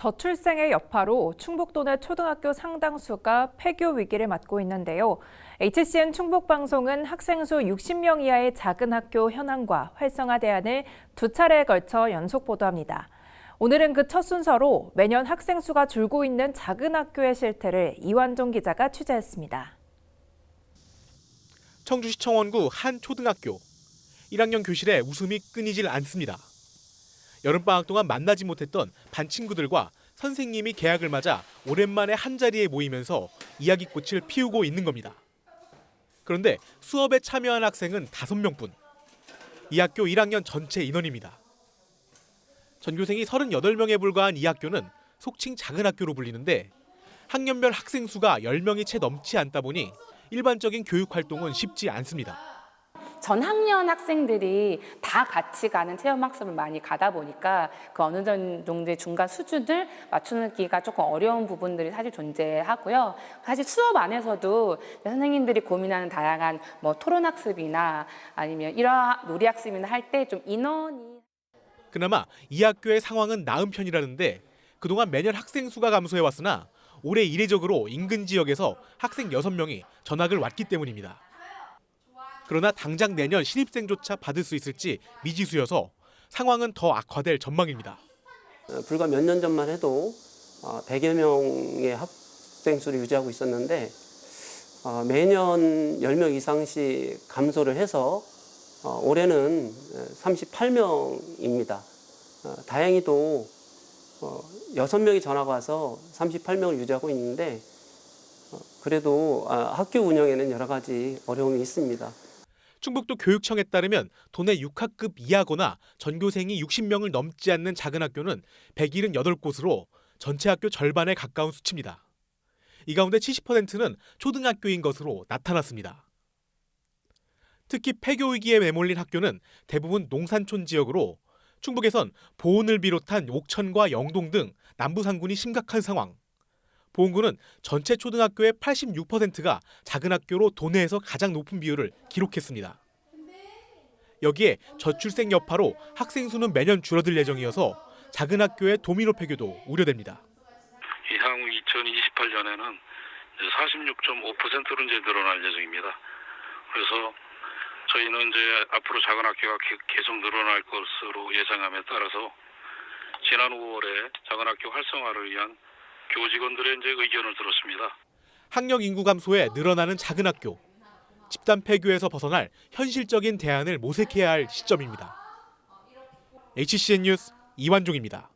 저출생의 여파로 충북도 내 초등학교 상당수가 폐교 위기를 맞고 있는데요. HCN 충북방송은 학생 수 60명 이하의 작은 학교 현황과 활성화 대안을 두 차례에 걸쳐 연속 보도합니다. 오늘은 그 첫 순서로 매년 학생 수가 줄고 있는 작은 학교의 실태를 이완종 기자가 취재했습니다. 청주시 청원구 한 초등학교. 1학년 교실에 웃음이 끊이질 않습니다. 여름방학 동안 만나지 못했던 반 친구들과 선생님이 개학을 맞아 오랜만에 한자리에 모이면서 이야기꽃을 피우고 있는 겁니다. 그런데 수업에 참여한 학생은 5명뿐. 이 학교 1학년 전체 인원입니다. 전교생이 38명에 불과한 이 학교는 속칭 작은 학교로 불리는데 학년별 학생 수가 10명이 채 넘지 않다 보니 일반적인 교육 활동은 쉽지 않습니다. 전 학년 학생들이 다 같이 가는 체험학습을 많이 가다 보니까 그 어느 정도의 중간 수준을 맞추기가 조금 어려운 부분들이 사실 존재하고요. 사실 수업 안에서도 선생님들이 고민하는 다양한 토론학습이나 아니면 일화 놀이학습이나 할 때 좀 인원이 그나마 이 학교의 상황은 나은 편이라는데 그동안 매년 학생 수가 감소해왔으나 올해 이례적으로 인근 지역에서 학생 6명이 전학을 왔기 때문입니다. 그러나 당장 내년 신입생조차 받을 수 있을지 미지수여서 상황은 더 악화될 전망입니다. 불과 몇 년 전만 해도 100여 명의 학생 수를 유지하고 있었는데 매년 10명 이상씩 감소를 해서 올해는 38명입니다. 다행히도 6명이 전학 와서 38명을 유지하고 있는데 그래도 학교 운영에는 여러 가지 어려움이 있습니다. 충북도 교육청에 따르면 도내 6학급 이하거나 전교생이 60명을 넘지 않는 작은 학교는 178곳으로 전체 학교 절반에 가까운 수치입니다. 이 가운데 70%는 초등학교인 것으로 나타났습니다. 특히 폐교 위기에 매몰린 학교는 대부분 농산촌 지역으로 충북에선 보은을 비롯한 옥천과 영동 등 남부 상군이 심각한 상황. 보은군은 전체 초등학교의 86%가 작은 학교로 도내에서 가장 높은 비율을 기록했습니다. 여기에 저출생 여파로 학생 수는 매년 줄어들 예정이어서 작은 학교의 도미노 폐교도 우려됩니다. 향후 2028년에는 46.5%로 늘어날 예정입니다. 그래서 저희는 앞으로 작은 학교가 계속 늘어날 것으로 예상함에 따라서 지난 5월에 작은 학교 활성화를 위한 교직원들의 의견을 들었습니다. 학령 인구 감소에 늘어나는 작은 학교. 집단 폐교에서 벗어날 현실적인 대안을 모색해야 할 시점입니다. HCN 뉴스 이완종입니다.